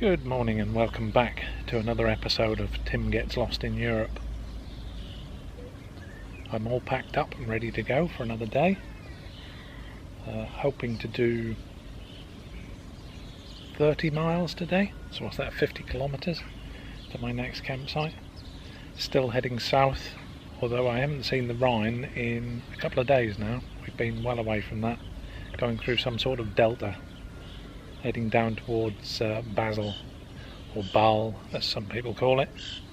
Good morning and welcome back to another episode of Tim Gets Lost in Europe. I'm all packed up and ready to go for another day. Hoping to do 30 miles today, so what's that, 50 kilometres to my next campsite. Still heading south, although I haven't seen the Rhine in a couple of days now. We've been well away from that, going through some sort of delta, heading down towards Basel, or Bâle as some people call it,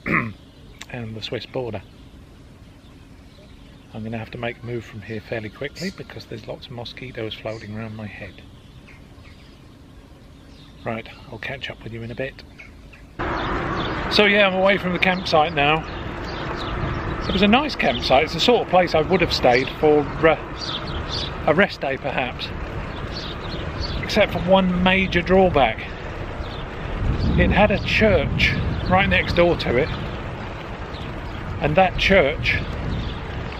and the Swiss border. I'm going to have to make a move from here fairly quickly because there's lots of mosquitoes floating around my head. Right, I'll catch up with you in a bit. So yeah, I'm away from the campsite now. It was a nice campsite. It's the sort of place I would have stayed for a rest day perhaps, except for one major drawback. It had a church right next door to it, and that church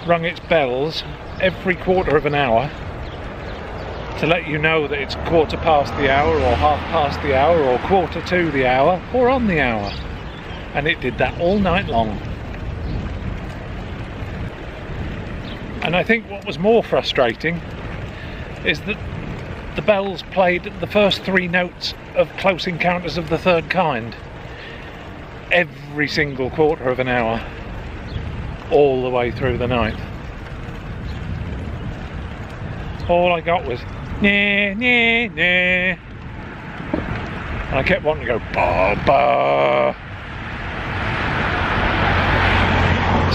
rung its bells every quarter of an hour to let you know that it's quarter past the hour, or half past the hour, or quarter to the hour, or on the hour. And it did that all night long. And I think what was more frustrating is that the bells played the first three notes of Close Encounters of the Third Kind every single quarter of an hour, all the way through the night. All I got was nah, nah, nah. And I kept wanting to go ba ba.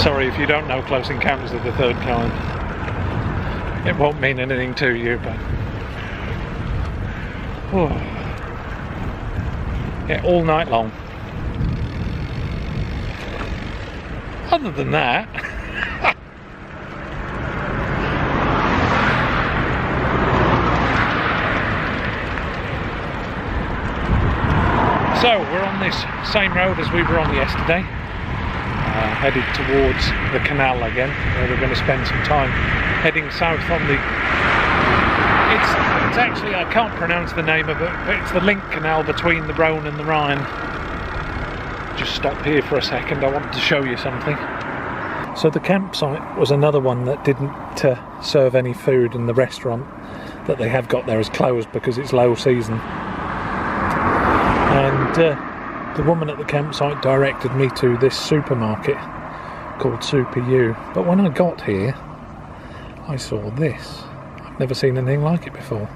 Sorry if you don't know Close Encounters of the Third Kind. It won't mean anything to you, but yeah, all night long. Other than that, so we're on this same road as we were on yesterday, headed towards the canal again, where we're going to spend some time heading south on the... It's actually, I can't pronounce the name of it, but it's the link canal between the Rhone and the Rhine. Just stop here for a second, I wanted to show you something. So the campsite was another one that didn't serve any food, and the restaurant that they have got there is closed because it's low season. And the woman at the campsite directed me to this supermarket called Super U. But when I got here, I saw this. I've never seen anything like it before.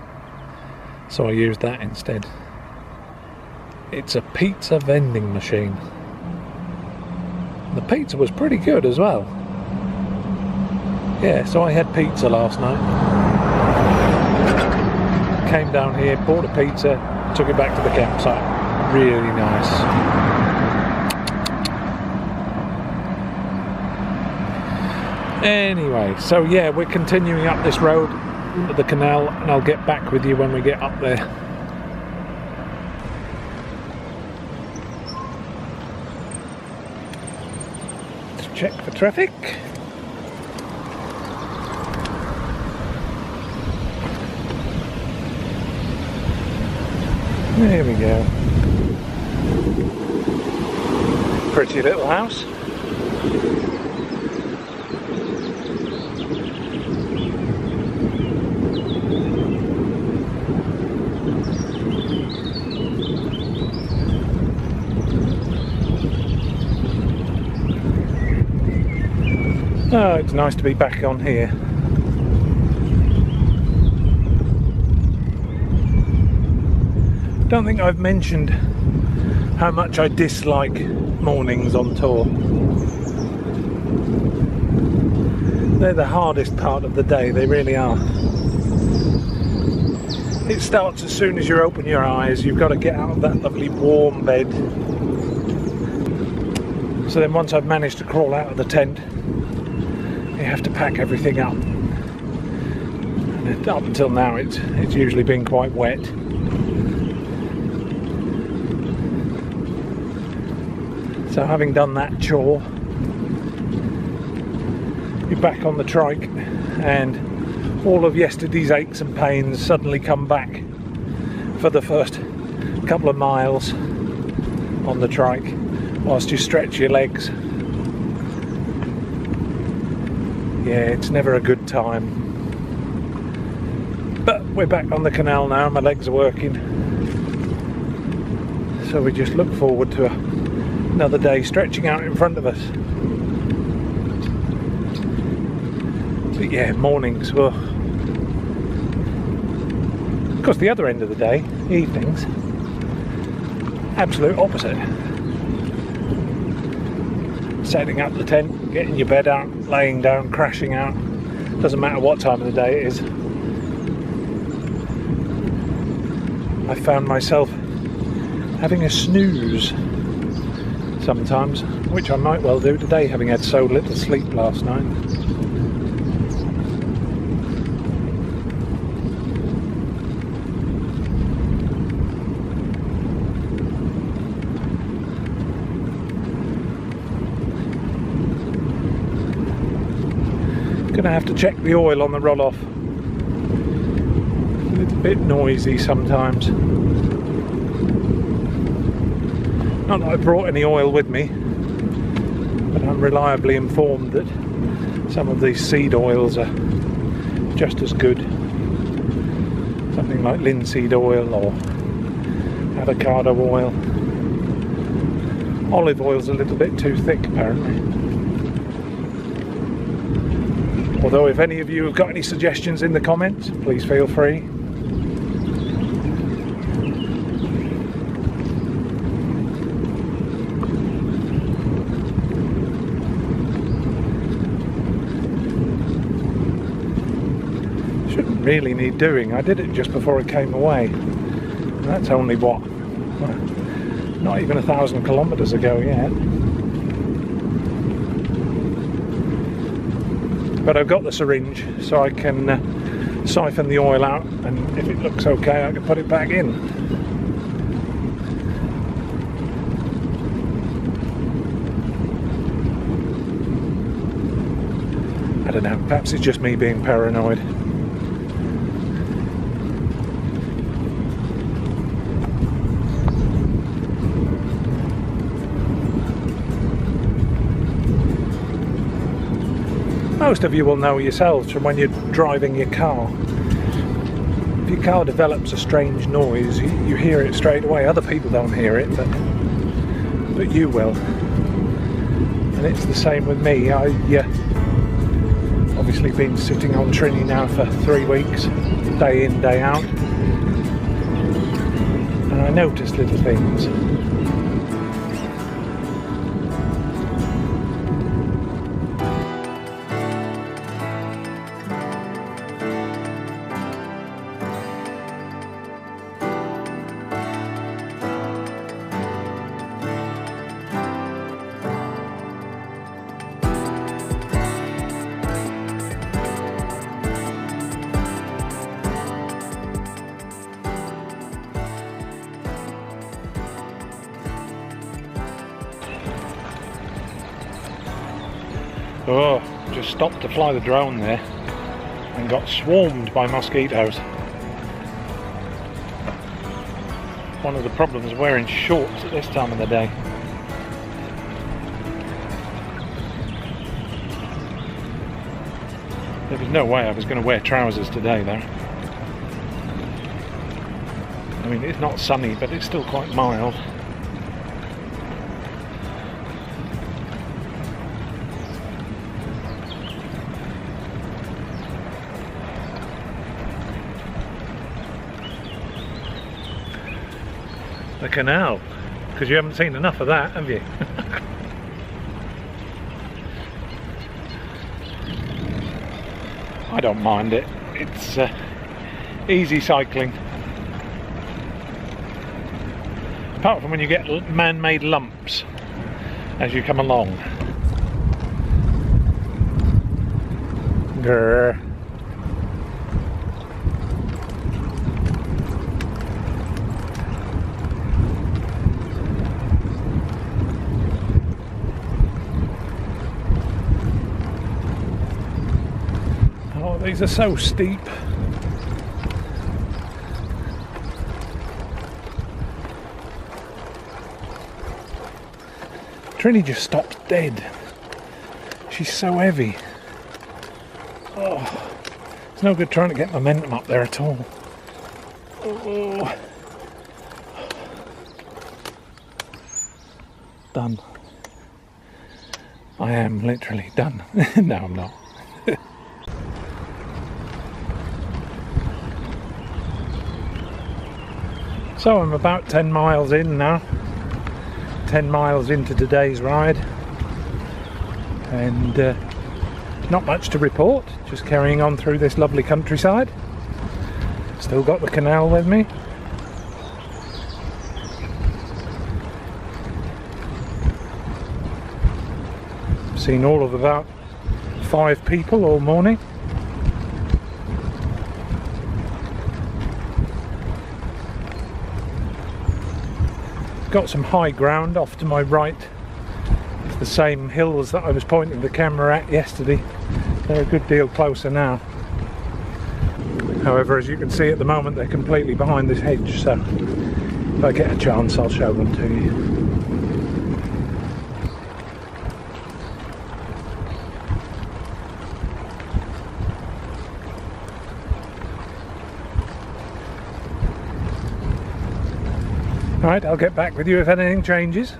So I used that instead. It's a pizza vending machine. The pizza was pretty good as well. Yeah, so I had pizza last night. Came down here, bought a pizza, took it back to the campsite. Really nice. Anyway, so yeah, we're continuing up this road, the canal, and I'll get back with you when we get up there. Let's check for traffic. There we go. Pretty little house. Oh, it's nice to be back on here. Don't think I've mentioned how much I dislike mornings on tour. They're the hardest part of the day, they really are. It starts as soon as you open your eyes. You've got to get out of that lovely warm bed. So then once I've managed to crawl out of the tent, you have to pack everything up. And up until now it's usually been quite wet. So having done that chore, you're back on the trike, and all of yesterday's aches and pains suddenly come back for the first couple of miles. on the trike whilst you stretch your legs. Yeah, it's never a good time. But we're back on the canal now, my legs are working. So we just look forward to another day stretching out in front of us. But yeah, mornings were... Of course, the other end of the day, evenings, absolute opposite. Setting up the tent, getting your bed out, laying down, crashing out. Doesn't matter what time of the day it is. I found myself having a snooze sometimes, which I might well do today, having had so little sleep last night. Gonna have to check the oil on the roll-off. A little bit noisy sometimes. Not that I brought any oil with me, but I'm reliably informed that some of these seed oils are just as good. Something like linseed oil or avocado oil. Olive oil's a little bit too thick apparently. Although if any of you have got any suggestions in the comments, please feel free. Shouldn't really need doing. I did it just before I came away. And that's only what? Not even 1,000 kilometres ago yet. But I've got the syringe so I can siphon the oil out, and if it looks okay I can put it back in. I don't know, perhaps it's just me being paranoid. Most of you will know yourselves from when you're driving your car. If your car develops a strange noise, you hear it straight away. Other people don't hear it, but you will. And it's the same with me. I obviously been sitting on Trini now for 3 weeks, day in, day out, and I notice little things. Oh, just stopped to fly the drone there and got swarmed by mosquitoes. One of the problems of wearing shorts at this time of the day. There was no way I was going to wear trousers today though. I mean, it's not sunny, but it's still quite mild. The canal, because you haven't seen enough of that, have you? I don't mind it. It's easy cycling. Apart from when you get man-made lumps as you come along. Grr. These are so steep. Trini just stopped dead. She's so heavy. Oh, it's no good trying to get momentum up there at all. Oh. Done. I am literally done. No, I'm not. So I'm about 10 miles in now. 10 miles into today's ride. And not much to report. Just carrying on through this lovely countryside. Still got the canal with me. Seen all of about 5 people all morning. Got some high ground off to my right. It's the same hills that I was pointing the camera at yesterday. They're a good deal closer now. However, as you can see at the moment, they're completely behind this hedge, so if I get a chance I'll show them to you. Right, I'll get back with you if anything changes.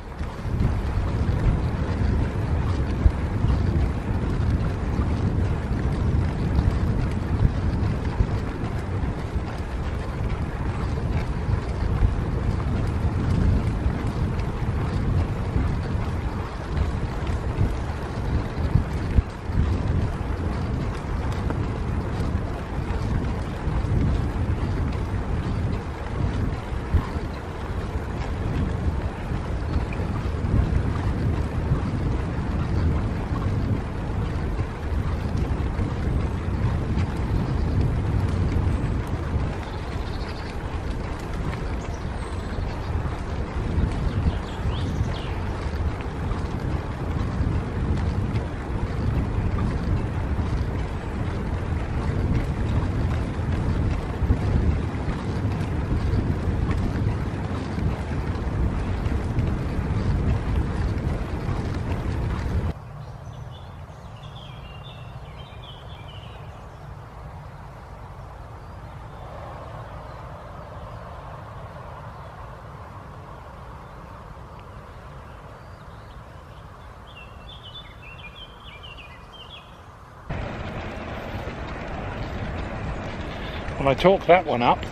Well, I talked that one up.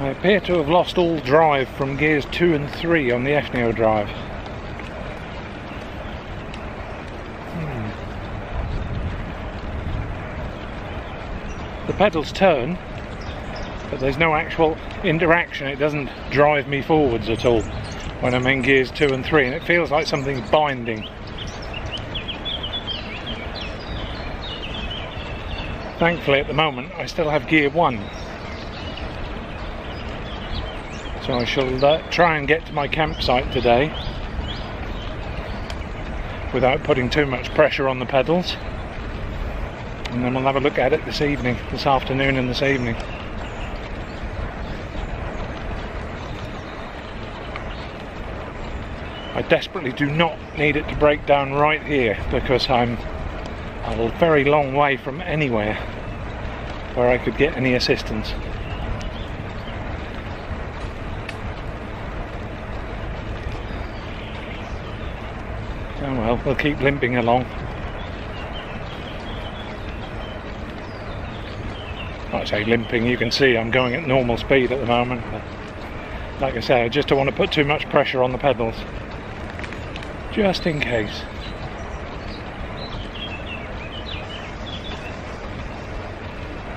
I appear to have lost all drive from gears 2 and 3 on the F-Neo drive. The pedals turn, but there's no actual interaction. It doesn't drive me forwards at all when I'm in gears 2 and 3, and it feels like something's binding. Thankfully at the moment I still have gear 1, so I shall try and get to my campsite today without putting too much pressure on the pedals, and then we'll have a look at it this afternoon and this evening. I desperately do not need it to break down right here, because I'm a very long way from anywhere where I could get any assistance. Oh well, we'll keep limping along. I say limping, you can see I'm going at normal speed at the moment, but like I say, I just don't want to put too much pressure on the pedals, just in case.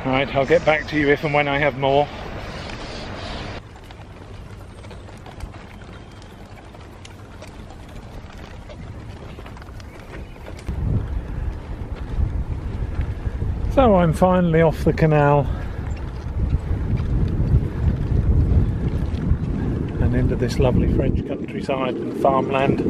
Right, I'll get back to you if and when I have more. So I'm finally off the canal and into this lovely French countryside and farmland.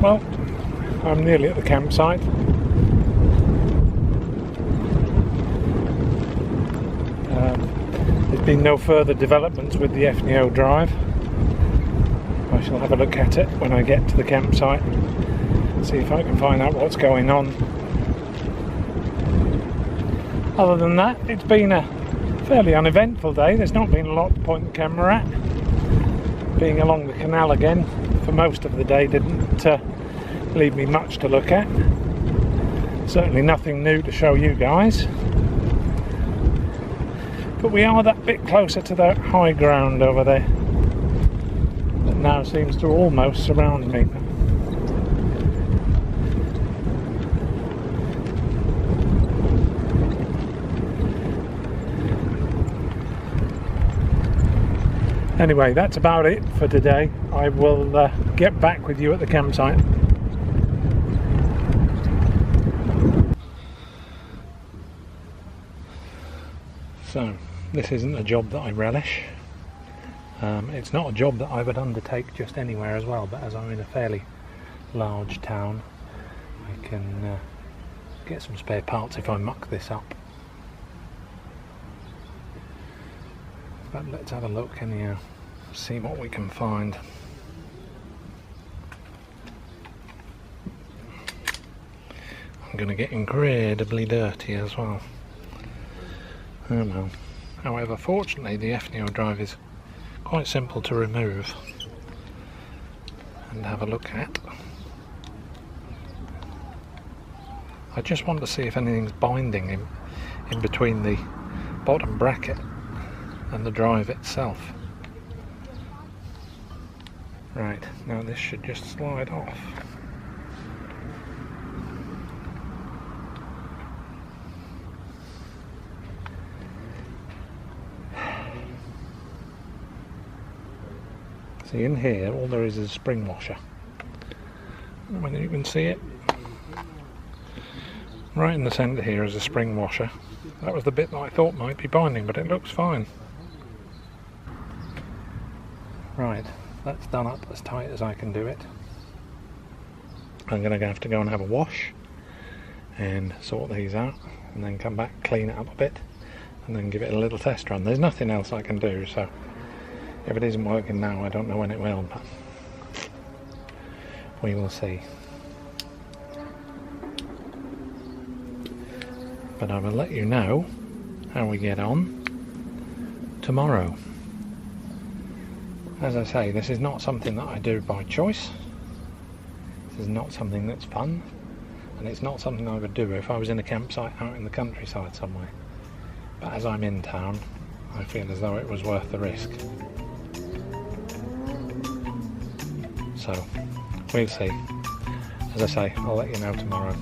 Well, I'm nearly at the campsite. There's been no further developments with the FNO drive. I shall have a look at it when I get to the campsite, see if I can find out what's going on. Other than that, it's been a fairly uneventful day. There's not been a lot to point the camera at. Being along the canal again for most of the day didn't leave me much to look at. Certainly nothing new to show you guys. But we are that bit closer to that high ground over there that now seems to almost surround me. Anyway, that's about it for today. I will get back with you at the campsite. So, this isn't a job that I relish. It's not a job that I would undertake just anywhere as well, but as I'm in a fairly large town, I can get some spare parts if I muck this up. But let's have a look anyhow, see what we can find. I'm going to get incredibly dirty as well. Oh well. However, fortunately the FNO drive is quite simple to remove and have a look at. I just want to see if anything's binding in between the bottom bracket and the drive itself. Right, now this should just slide off. See, in here all there is a spring washer. I don't know whether you can see it. Right in the centre here is a spring washer. That was the bit that I thought might be binding, but it looks fine. Right, that's done up as tight as I can do it. I'm going to have to go and have a wash and sort these out, and then come back, clean it up a bit, and then give it a little test run. There's nothing else I can do, so if it isn't working now, I don't know when it will, but we will see. But I will let you know how we get on tomorrow. As I say, this is not something that I do by choice. This is not something that's fun, and it's not something I would do if I was in a campsite out in the countryside somewhere. But as I'm in town, I feel as though it was worth the risk. So, we'll see. As I say, I'll let you know tomorrow.